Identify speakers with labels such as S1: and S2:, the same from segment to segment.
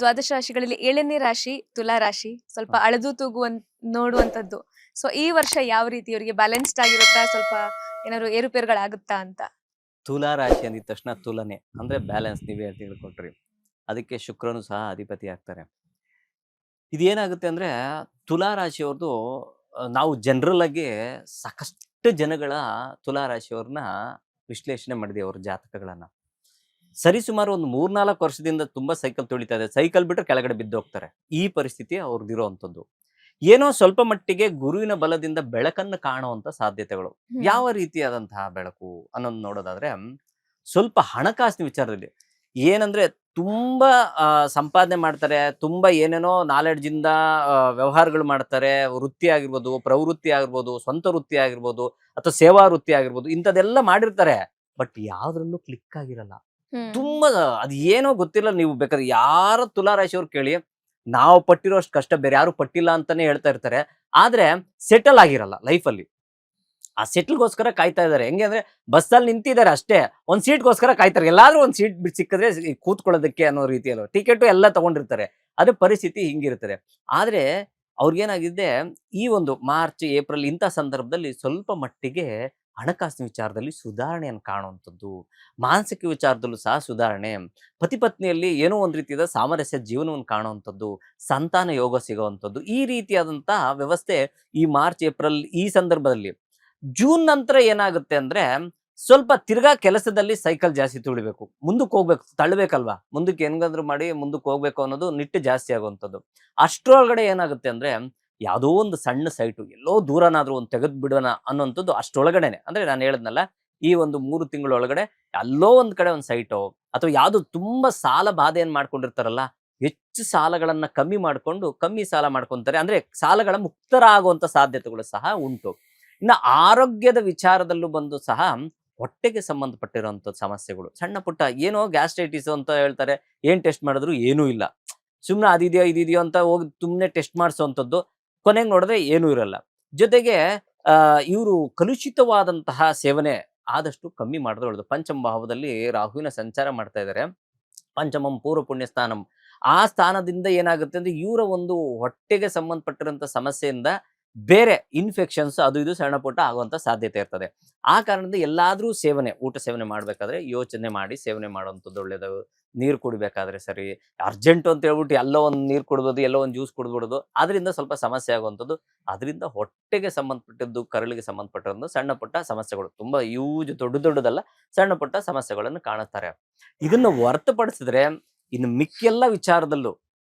S1: ದ್ವಾದಶ ರಾಶಿಗಳಲ್ಲಿ 7ನೇ ರಾಶಿ ತುಲಾ ರಾಶಿ. ಸ್ವಲ್ಪ
S2: ಹ.
S1: ಅಳೆದು ನೋಡುವಂತದ್ದು. ಸೊ ಈ ವರ್ಷ ಯಾವ ರೀತಿ ಇವರಿಗೆ ಬ್ಯಾಲೆನ್ಸ್ಡ್ ಆಗಿರುತ್ತಾ? ಸ್ವಲ್ಪ ಏನಾದ್ರು ಏರುಪೇರುಗಳಾಗುತ್ತಾ ಅಂತ?
S2: ತುಲಾ ರಾಶಿ ಅಂದಿದ ತಕ್ಷಣ ತುಲನೆ ಅಂದ್ರೆ ಬ್ಯಾಲೆನ್ಸ್ ನೀವೇ ತಿಳ್ಕೊಟ್ರಿ. ಅದಕ್ಕೆ ಶುಕ್ರನು ಸಹ ಅಧಿಪತಿ ಆಗ್ತಾರೆ. ಇದೇನಾಗುತ್ತೆ ಅಂದ್ರೆ ತುಲಾ ರಾಶಿಯವ್ರದ್ದು ನಾವು ಜನರಲ್ ಆಗಿ ಸಾಕಷ್ಟು ಜನಗಳ ತುಲಾ ರಾಶಿಯವ್ರನ್ನ ವಿಶ್ಲೇಷಣೆ ಮಾಡಿದೀವಿ ಅವ್ರ ಜಾತಕಗಳನ್ನ. ಸರಿಸುಮಾರು ಒಂದು 3-4 ವರ್ಷದಿಂದ ತುಂಬಾ ಸೈಕಲ್ ತುಳಿತಾ ಇದೆ. ಸೈಕಲ್ ಬಿಟ್ರೆ ಕೆಳಗಡೆ ಬಿದ್ದೋಗ್ತಾರೆ. ಈ ಪರಿಸ್ಥಿತಿ ಅವ್ರದ್ದಿರೋವಂಥದ್ದು. ಏನೋ ಸ್ವಲ್ಪ ಮಟ್ಟಿಗೆ ಗುರುವಿನ ಬಲದಿಂದ ಬೆಳಕನ್ನು ಕಾಣುವಂತ ಸಾಧ್ಯತೆಗಳು. ಯಾವ ರೀತಿಯಾದಂತಹ ಬೆಳಕು ಅನ್ನೋದು ನೋಡೋದಾದ್ರೆ, ಸ್ವಲ್ಪ ಹಣಕಾಸಿನ ವಿಚಾರದಲ್ಲಿ ಏನಂದ್ರೆ ತುಂಬಾ ಸಂಪಾದನೆ ಮಾಡ್ತಾರೆ. ತುಂಬಾ ಏನೇನೋ ನಾಲೆಡ್ಜ್ ಇಂದ ವ್ಯವಹಾರಗಳು ಮಾಡ್ತಾರೆ. ವೃತ್ತಿ ಆಗಿರ್ಬೋದು, ಪ್ರವೃತ್ತಿ ಆಗಿರ್ಬೋದು, ಸ್ವಂತ ವೃತ್ತಿ ಆಗಿರ್ಬೋದು, ಅಥವಾ ಸೇವಾ ವೃತ್ತಿ ಆಗಿರ್ಬೋದು, ಇಂಥದ್ದೆಲ್ಲ ಮಾಡಿರ್ತಾರೆ. ಬಟ್ ಯಾವ್ದ್ರಲ್ಲೂ ಕ್ಲಿಕ್ ಆಗಿರಲ್ಲ. ತುಂಬಾ ಅದು ಏನೋ ಗೊತ್ತಿಲ್ಲ. ನೀವು ಬೇಕಾದ್ರೆ ಯಾರ ತುಲಾ ರಾಶಿಯವ್ರು ಕೇಳಿ, ನಾವು ಪಟ್ಟಿರೋಷ್ಟು ಕಷ್ಟ ಬೇರೆ ಯಾರು ಪಟ್ಟಿಲ್ಲ ಅಂತಾನೆ ಹೇಳ್ತಾ ಇರ್ತಾರೆ. ಆದ್ರೆ ಸೆಟಲ್ ಆಗಿರಲ್ಲ ಲೈಫಲ್ಲಿ. ಆ ಸೆಟಲ್ಗೋಸ್ಕರ ಕಾಯ್ತಾ ಇದಾರೆ. ಹೆಂಗೆ ಅಂದ್ರೆ ಬಸ್ಸಲ್ಲಿ ನಿಂತಿದ್ದಾರೆ ಅಷ್ಟೇ. ಒಂದ್ ಸೀಟ್‌ಗೋಸ್ಕರ ಕಾಯ್ತಾರೆ. ಎಲ್ಲಾದ್ರೂ ಒಂದ್ ಸೀಟ್ ಸಿಕ್ಕಿದ್ರೆ ಕೂತ್ಕೊಳ್ಳೋದಕ್ಕೆ ಅನ್ನೋ ರೀತಿಯಲ್ಲಿ ಟಿಕೆಟು ಎಲ್ಲ ತಗೊಂಡಿರ್ತಾರೆ. ಅದೇ ಪರಿಸ್ಥಿತಿ ಹಿಂಗಿರ್ತದೆ. ಆದ್ರೆ ಅವ್ರಿಗೇನಾಗಿದೆ, ಈ ಒಂದು ಮಾರ್ಚ್, ಏಪ್ರಿಲ್ ಇಂಥ ಸಂದರ್ಭದಲ್ಲಿ ಸ್ವಲ್ಪ ಮಟ್ಟಿಗೆ ಹಣಕಾಸಿನ ವಿಚಾರದಲ್ಲಿ ಸುಧಾರಣೆಯನ್ನು ಕಾಣುವಂಥದ್ದು. ಮಾನಸಿಕ ವಿಚಾರದಲ್ಲೂ ಸಹ ಸುಧಾರಣೆ. ಪತಿ ಪತ್ನಿಯಲ್ಲಿ ಏನೋ ಒಂದು ರೀತಿಯಾದ ಸಾಮರಸ್ಯ ಜೀವನವನ್ನು ಕಾಣುವಂಥದ್ದು. ಸಂತಾನ ಯೋಗ ಸಿಗುವಂಥದ್ದು. ಈ ರೀತಿಯಾದಂತಹ ವ್ಯವಸ್ಥೆ ಈ ಮಾರ್ಚ್, ಏಪ್ರಿಲ್ ಈ ಸಂದರ್ಭದಲ್ಲಿ. ಜೂನ್ ನಂತರ ಏನಾಗುತ್ತೆ ಅಂದ್ರೆ ಸ್ವಲ್ಪ ತಿರ್ಗಾ ಕೆಲಸದಲ್ಲಿ ಸೈಕಲ್ ಜಾಸ್ತಿ ತುಳಿಬೇಕು. ಮುಂದಕ್ಕೆ ಹೋಗ್ಬೇಕು, ತಳ್ಳಬೇಕಲ್ವಾ? ಮುಂದಕ್ಕೆ ಹೆಂಗಾದ್ರು ಮಾಡಿ ಮುಂದಕ್ಕೆ ಹೋಗ್ಬೇಕು ಅನ್ನೋದು ನಿಟ್ಟು ಜಾಸ್ತಿ ಆಗುವಂಥದ್ದು. ಅಷ್ಟ್ರೊಳಗಡೆ ಏನಾಗುತ್ತೆ ಅಂದ್ರೆ ಯಾವುದೋ ಒಂದು ಸಣ್ಣ ಸೈಟು ಎಲ್ಲೋ ದೂರನಾದ್ರೂ ಒಂದು ತೆಗೆದು ಬಿಡೋಣ ಅನ್ನೋಂಥದ್ದು ಅಷ್ಟೊಳಗಡೆನೆ. ಅಂದ್ರೆ ನಾನು ಹೇಳಿದ್ನಲ್ಲ, ಈ ಒಂದು 3 ತಿಂಗಳೊಳಗಡೆ ಎಲ್ಲೋ ಒಂದ್ ಕಡೆ ಒಂದು ಸೈಟೋ ಅಥವಾ ಯಾವ್ದು ತುಂಬಾ ಸಾಲ ಬಾಧೆಯನ್ನು ಮಾಡ್ಕೊಂಡಿರ್ತಾರಲ್ಲ, ಹೆಚ್ಚು ಸಾಲಗಳನ್ನ ಕಮ್ಮಿ ಮಾಡ್ಕೊಂಡು ಕಮ್ಮಿ ಸಾಲ ಮಾಡ್ಕೊಂತಾರೆ. ಅಂದ್ರೆ ಸಾಲಗಳ ಮುಕ್ತರಾಗುವಂತ ಸಾಧ್ಯತೆಗಳು ಸಹ ಉಂಟು. ಇನ್ನು ಆರೋಗ್ಯದ ವಿಚಾರದಲ್ಲೂ ಬಂದು ಸಹ ಹೊಟ್ಟೆಗೆ ಸಂಬಂಧಪಟ್ಟಿರುವಂತ ಸಮಸ್ಯೆಗಳು ಸಣ್ಣ ಪುಟ್ಟ ಏನೋ ಗ್ಯಾಸ್ಟ್ರೈಟಿಸ್ ಅಂತ ಹೇಳ್ತಾರೆ. ಏನ್ ಟೆಸ್ಟ್ ಮಾಡಿದ್ರು ಏನೂ ಇಲ್ಲ. ಸುಮ್ನೆ ಅದಿದೆಯೋ ಇದಿದೆಯೋ ಅಂತ ಹೋಗಿ ಸುಮ್ನೆ ಟೆಸ್ಟ್ ಮಾಡಿಸುವಂಥದ್ದು. ಕೊನೆಗೆ ನೋಡಿದ್ರೆ ಏನೂ ಇರಲ್ಲ. ಜೊತೆಗೆ ಇವರು ಕಲುಷಿತವಾದಂತಹ ಸೇವನೆ ಆದಷ್ಟು ಕಮ್ಮಿ ಮಾಡಿದ್ರೆ ಒಳ್ಳೆದು. ಪಂಚಮ ಭಾವದಲ್ಲಿ ರಾಹುವಿನ ಸಂಚಾರ ಮಾಡ್ತಾ ಇದ್ದಾರೆ. ಪಂಚಮಂ ಪೂರ್ವ ಪುಣ್ಯ ಸ್ಥಾನಂ. ಆ ಸ್ಥಾನದಿಂದ ಏನಾಗುತ್ತೆ ಅಂದ್ರೆ ಇವರ ಒಂದು ಹೊಟ್ಟೆಗೆ ಸಂಬಂಧಪಟ್ಟಿರುವಂತ ಸಮಸ್ಯೆಯಿಂದ ಬೇರೆ ಇನ್ಫೆಕ್ಷನ್ಸ್ ಅದು ಇದು ಸಣ್ಣ ಪುಟ್ಟ ಆಗುವಂತ ಸಾಧ್ಯತೆ ಇರ್ತದೆ. ಆ ಕಾರಣದಿಂದ ಎಲ್ಲಾದ್ರೂ ಊಟ ಸೇವನೆ ಮಾಡ್ಬೇಕಾದ್ರೆ ಯೋಚನೆ ಮಾಡಿ ಸೇವನೆ ಮಾಡುವಂಥದ್ದು ಒಳ್ಳೇದು. ನೀರು ಕುಡಿಬೇಕಾದ್ರೆ ಸರಿ, ಅರ್ಜೆಂಟ್ ಅಂತ ಹೇಳ್ಬಿಟ್ಟು ಎಲ್ಲೋ ಒಂದು ನೀರು ಕುಡಿಬೋದು, ಎಲ್ಲೋ ಒಂದು ಜ್ಯೂಸ್ ಕುಡಿದ್ಬಿಡೋದು, ಅದರಿಂದ ಸ್ವಲ್ಪ ಸಮಸ್ಯೆ ಆಗುವಂಥದ್ದು. ಅದರಿಂದ ಹೊಟ್ಟೆಗೆ ಸಂಬಂಧಪಟ್ಟಿದ್ದು, ಕರಳಿಗೆ ಸಂಬಂಧಪಟ್ಟಿರೋದು ಸಣ್ಣ ಪುಟ್ಟ ಸಮಸ್ಯೆಗಳು, ತುಂಬಾ ಯೂಜ್ ದೊಡ್ಡದಲ್ಲ, ಸಣ್ಣ ಪುಟ್ಟ ಸಮಸ್ಯೆಗಳನ್ನು ಕಾಣುತ್ತಾರೆ. ಇದನ್ನು ಹೊರತುಪಡಿಸಿದ್ರೆ ಇನ್ನು ಮಿಕ್ಕೆಲ್ಲ ವಿಚಾರದಲ್ಲೂ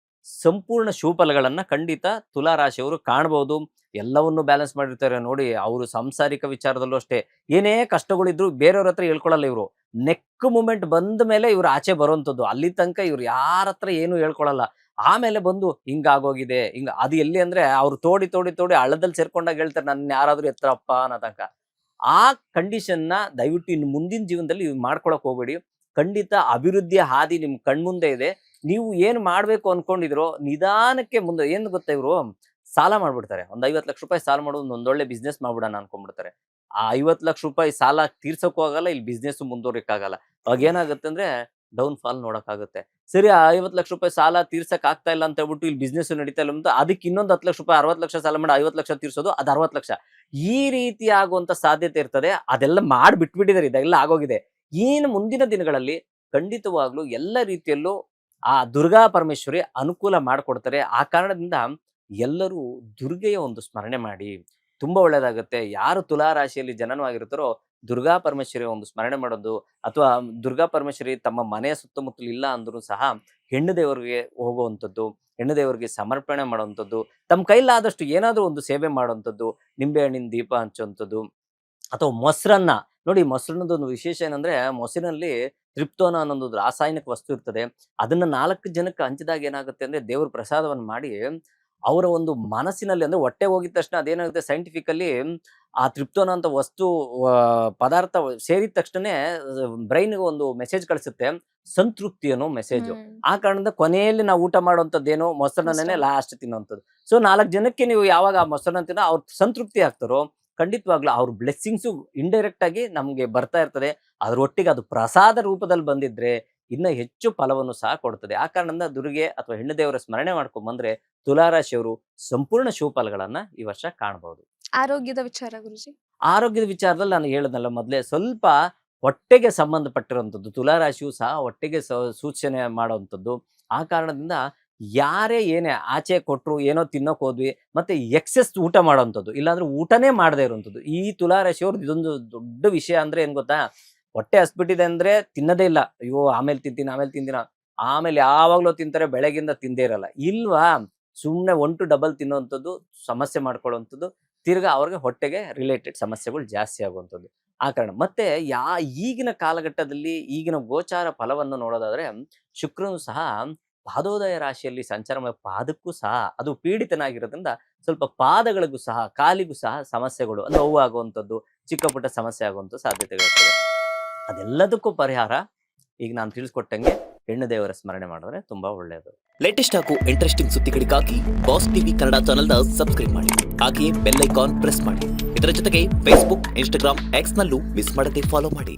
S2: ಸಂಪೂರ್ಣ ಶುಭಫಲಗಳನ್ನ ಖಂಡಿತ ತುಲಾ ರಾಶಿಯವರು ಕಾಣಬಹುದು. ಎಲ್ಲವನ್ನು ಬ್ಯಾಲೆನ್ಸ್ ಮಾಡಿರ್ತಾರೆ ನೋಡಿ. ಅವರು ಸಾಂಸಾರಿಕ ವಿಚಾರದಲ್ಲೂ ಅಷ್ಟೇ, ಏನೇ ಕಷ್ಟಗಳಿದ್ರು ಬೇರೆಯವ್ರ ಹತ್ರ ಹೇಳ್ಕೊಳಲ್ಲ ಇವರು. ನೆಕ್ ಮೂಮೆಂಟ್ ಬಂದ ಮೇಲೆ ಇವ್ರು ಆಚೆ ಬರುವಂತದ್ದು. ಅಲ್ಲಿ ತನಕ ಇವ್ರು ಯಾರ ಹತ್ರ ಏನು ಹೇಳ್ಕೊಳಲ್ಲ. ಆಮೇಲೆ ಬಂದು ಹಿಂಗಾಗೋಗಿದೆ ಅದು ಎಲ್ಲಿ ಅಂದ್ರೆ ಅವ್ರು ತೋಡಿ ತೋಡಿ ತೋಡಿ ಹಳ್ಳದಲ್ಲಿ ಸೇರ್ಕೊಂಡಾಗ ಹೇಳ್ತಾರೆ, ನನ್ನ ಯಾರಾದ್ರೂ ಎತ್ತರಪ್ಪ ಅನ್ನೋ ತನಕ. ಆ ಕಂಡೀಷನ್ ನ ದಯವಿಟ್ಟು ಇನ್ನು ಮುಂದಿನ ಜೀವನದಲ್ಲಿ ಮಾಡ್ಕೊಳಕ್ ಹೋಗ್ಬೇಡಿ. ಖಂಡಿತ ಅಭಿವೃದ್ಧಿಯ ಹಾದಿ ನಿಮ್ ಕಣ್ಮುಂದೆ ಇದೆ. ನೀವು ಏನ್ ಮಾಡ್ಬೇಕು ಅನ್ಕೊಂಡಿದ್ರೋ ನಿಧಾನಕ್ಕೆ ಮುಂದೆ. ಏನ್ ಗೊತ್ತಾ, ಇವರು ಸಾಲ ಮಾಡ್ಬಿಡ್ತಾರೆ. ಒಂದ್ 50 ಲಕ್ಷ ರೂಪಾಯಿ ಸಾಲ ಮಾಡೋದು ಒಂದೊಳ್ಳೆ ಬಿಸ್ನೆಸ್ ಮಾಡ್ಬಿಡೋಣ ಅನ್ಕೊಂಡ್ಬಿಡ್ತಾರೆ. ಆ 50 ಲಕ್ಷ ರೂಪಾಯಿ ಸಾಲ ತೀರ್ಸಕ್ಕೂ ಆಗಲ್ಲ, ಇಲ್ಲಿ ಬಿಸ್ನೆಸ್ ಮುಂದುವರಿಯಕ್ಕಾಗಲ್ಲ. ಅವಾಗ ಏನಾಗುತ್ತೆ ಅಂದ್ರೆ ಡೌನ್ ಫಾಲ್ ನೋಡಕ್ಕಾಗುತ್ತೆ. ಸರಿ, ಆ 50 ಲಕ್ಷ ರೂಪಾಯಿ ಸಾಲ ತೀರ್ಸಕ್ ಆಗ್ತಾ ಇಲ್ಲ ಅಂತ ಹೇಳ್ಬಿಟ್ಟು ಇಲ್ಲಿ ಬಿಸ್ನೆಸ್ ನಡೀತಾ ಇಲ್ಲ ಅಂತ ಅದಕ್ಕೆ ಇನ್ನೊಂದು 10 ಲಕ್ಷ ರೂಪಾಯಿ 60 ಲಕ್ಷ ಸಾಲ ಮಾಡಿ 50 ಲಕ್ಷ ತೀರ್ಸೋದು, ಅದು 60 ಲಕ್ಷ. ಈ ರೀತಿ ಆಗುವಂತ ಸಾಧ್ಯತೆ ಇರ್ತದೆ. ಅದೆಲ್ಲ ಮಾಡಿ ಬಿಟ್ಬಿಟ್ಟಿದ್ದಾರೆ, ಇದೆಲ್ಲ ಆಗೋಗಿದೆ. ಇನ್ನು ಮುಂದಿನ ದಿನಗಳಲ್ಲಿ ಖಂಡಿತವಾಗ್ಲೂ ಎಲ್ಲ ರೀತಿಯಲ್ಲೂ ಆ ದುರ್ಗಾ ಪರಮೇಶ್ವರಿ ಅನುಕೂಲ ಮಾಡಿಕೊಡ್ತಾರೆ. ಆ ಕಾರಣದಿಂದ ಎಲ್ಲರೂ ದುರ್ಗೆಯ ಒಂದು ಸ್ಮರಣೆ ಮಾಡಿ, ತುಂಬಾ ಒಳ್ಳೇದಾಗುತ್ತೆ. ಯಾರು ತುಲಾ ರಾಶಿಯಲ್ಲಿ ಜನನವಾಗಿರ್ತಾರೋ ದುರ್ಗಾ ಪರಮೇಶ್ವರಿಯ ಒಂದು ಸ್ಮರಣೆ ಮಾಡೋದು, ಅಥವಾ ದುರ್ಗಾ ಪರಮೇಶ್ವರಿ ತಮ್ಮ ಮನೆಯ ಸುತ್ತಮುತ್ತಲು ಇಲ್ಲ ಅಂದ್ರೂ ಸಹ ಹೆಣ್ಣು ದೇವರಿಗೆ ಹೋಗುವಂಥದ್ದು, ಹೆಣ್ಣು ದೇವರಿಗೆ ಸಮರ್ಪಣೆ ಮಾಡುವಂಥದ್ದು, ತಮ್ಮ ಕೈಲಾದಷ್ಟು ಏನಾದರೂ ಒಂದು ಸೇವೆ ಮಾಡುವಂಥದ್ದು, ನಿಂಬೆ ಹಣ್ಣಿನ ದೀಪ ಹಂಚುವಂಥದ್ದು, ಅಥವಾ ಮೊಸರನ್ನ ನೋಡಿ. ಮೊಸರನ್ನದೊಂದು ವಿಶೇಷ ಏನಂದ್ರೆ, ಮೊಸರಿನಲ್ಲಿ ಟ್ರಿಪ್ಟೋನ ಅನ್ನೊಂದು ರಾಸಾಯನಿಕ ವಸ್ತು ಇರ್ತದೆ. ಅದನ್ನ 4 ಜನಕ್ಕೆ ಹಂಚಿದಾಗ ಏನಾಗುತ್ತೆ ಅಂದ್ರೆ ದೇವ್ರ ಪ್ರಸಾದವನ್ನು ಮಾಡಿ ಅವರ ಒಂದು ಮನಸ್ಸಿನಲ್ಲಿ, ಅಂದ್ರೆ ಹೊಟ್ಟೆ ಹೋಗಿದ ತಕ್ಷಣ ಅದೇನಾಗುತ್ತೆ ಸೈಂಟಿಫಿಕಲಿ, ಆ ಟ್ರಿಪ್ಟೋನ ಅಂತ ವಸ್ತು ಪದಾರ್ಥ ಸೇರಿದ ತಕ್ಷಣನೇ ಬ್ರೈನ್ಗೆ ಒಂದು ಮೆಸೇಜ್ ಕಳಿಸುತ್ತೆ, ಸಂತೃಪ್ತಿ ಅನ್ನೋ ಮೆಸೇಜ್. ಆ ಕಾರಣದಿಂದ ಕೊನೆಯಲ್ಲಿ ನಾವು ಊಟ ಮಾಡುವಂತದ್ದೇನೋ ಮೊಸರನ್ನೇ ಲಾಸ್ಟ್ ತಿನ್ನುವಂಥದ್ದು. ಸೊ 4 ಜನಕ್ಕೆ ನೀವು ಯಾವಾಗ ಆ ಮೊಸರನ್ನ ತಿನ್ನೋ ಅವ್ರು ಸಂತೃಪ್ತಿ ಆಗ್ತಾರೋ, ಖಂಡಿತವಾಗ್ಲೂ ಅವ್ರ ಬ್ಲೆಸ್ಸಿಂಗ್ಸು ಇಂಡೈರೆಕ್ಟ್ ಆಗಿ ನಮ್ಗೆ ಬರ್ತಾ ಇರ್ತದೆ. ಅದ್ರೊಟ್ಟಿಗೆ ಅದು ಪ್ರಸಾದ ರೂಪದಲ್ಲಿ ಬಂದಿದ್ರೆ ಇನ್ನ ಹೆಚ್ಚು ಫಲವನ್ನು ಸಹ ಕೊಡ್ತದೆ. ಆ ಕಾರಣದಿಂದ ದುರ್ಗೆ ಅಥವಾ ಹೆಣ್ಣು ದೇವರ ಸ್ಮರಣೆ ಮಾಡ್ಕೊಂಡ್ ಬಂದ್ರೆ ತುಲಾರಾಶಿಯವರು ಸಂಪೂರ್ಣ ಶುಭ ಫಲಗಳನ್ನ ಈ ವರ್ಷ ಕಾಣಬಹುದು.
S1: ಆರೋಗ್ಯದ ವಿಚಾರ ಗುರುಜಿ.
S2: ಆರೋಗ್ಯದ ವಿಚಾರದಲ್ಲಿ ನಾನು ಹೇಳದ್ನಲ್ಲ ಮೊದಲೇ, ಸ್ವಲ್ಪ ಹೊಟ್ಟೆಗೆ ಸಂಬಂಧಪಟ್ಟಿರುವಂಥದ್ದು, ತುಲಾರಾಶಿಯು ಸಹ ಹೊಟ್ಟೆಗೆ ಸೂಚನೆ ಮಾಡುವಂಥದ್ದು. ಆ ಕಾರಣದಿಂದ ಯಾರೇ ಏನೇ ಆಚೆ ಕೊಟ್ರು, ಏನೋ ತಿನ್ನೋಕ್ ಹೋದ್ವಿ, ಮತ್ತೆ ಎಕ್ಸೆಸ್ ಊಟ ಮಾಡೋವಂಥದ್ದು, ಇಲ್ಲಾಂದ್ರೆ ಊಟನೇ ಮಾಡದೇ ಇರುವಂಥದ್ದು. ಈ ತುಲಾರಾಶಿಯವ್ರದ್ದು ಇದೊಂದು ದೊಡ್ಡ ವಿಷಯ. ಅಂದ್ರೆ ಏನ್ ಗೊತ್ತಾ, ಹೊಟ್ಟೆ ಹಸ್ಬಿಟ್ಟಿದೆ ಅಂದ್ರೆ ತಿನ್ನದೇ ಇಲ್ಲ. ಅಯ್ಯೋ ಆಮೇಲೆ ತಿಂತೀನಿ, ಆಮೇಲೆ ಯಾವಾಗ್ಲೂ ತಿಂತಾರೆ, ಬೆಳಗಿಂದ ತಿಂದೇ ಇರಲ್ಲ. ಇಲ್ವಾ, ಸುಮ್ನೆ 1 to double ತಿನ್ನುವಂಥದ್ದು, ಸಮಸ್ಯೆ ಮಾಡ್ಕೊಳ್ಳುವಂಥದ್ದು, ತಿರ್ಗಾ ಅವ್ರಿಗೆ ಹೊಟ್ಟೆಗೆ ರಿಲೇಟೆಡ್ ಸಮಸ್ಯೆಗಳು ಜಾಸ್ತಿ ಆಗುವಂಥದ್ದು. ಆ ಕಾರಣ ಮತ್ತೆ ಈಗಿನ ಕಾಲಘಟ್ಟದಲ್ಲಿ ಈಗಿನ ಗೋಚಾರ ಫಲವನ್ನು ನೋಡೋದಾದ್ರೆ, ಶುಕ್ರನು ಸಹ ಪಾದೋದಯ ರಾಶಿಯಲ್ಲಿ ಸಂಚಾರ ಪಾದಕ್ಕೂ ಸಹ ಅದು ಪೀಡಿತನಾಗಿರೋದ್ರಿಂದ ಸ್ವಲ್ಪ ಪಾದಗಳಿಗೂ ಸಹ ಕಾಲಿಗೂ ಸಹ ಸಮಸ್ಯೆಗಳು, ನೋವು ಆಗುವಂಥದ್ದು, ಚಿಕ್ಕ ಪುಟ್ಟ ಸಮಸ್ಯೆ ಆಗುವಂಥ ಸಾಧ್ಯತೆಗಳಿರ್ತದೆ. ಅದೆಲ್ಲದಕ್ಕೂ ಪರಿಹಾರ ಈಗ ನಾನು ತಿಳಿಸ್ಕೊಟ್ಟಂಗೆ ಹೆಣ್ಣು ದೇವರ ಸ್ಮರಣೆ ಮಾಡಿದ್ರೆ ತುಂಬಾ ಒಳ್ಳೆಯದು.
S3: ಲೇಟೆಸ್ಟ್ ಹಾಗೂ ಇಂಟ್ರೆಸ್ಟಿಂಗ್ ಸುದ್ದಿಗಳಿಗಾಗಿ ಬಾಸ್ ಟಿವಿ ಕನ್ನಡ ಚಾನೆಲ್ನ ಸಬ್ಸ್ಕ್ರೈಬ್ ಮಾಡಿ. ಹಾಗೆಯೇ ಬೆಲ್ ಐಕಾನ್ ಪ್ರೆಸ್ ಮಾಡಿ. ಇದರ ಜೊತೆಗೆ ಫೇಸ್ಬುಕ್, ಇನ್ಸ್ಟಾಗ್ರಾಮ್, ಎಕ್ಸ್ ನಲ್ಲೂ ಮಿಸ್ ಮಾಡದೆ ಫಾಲೋ ಮಾಡಿ.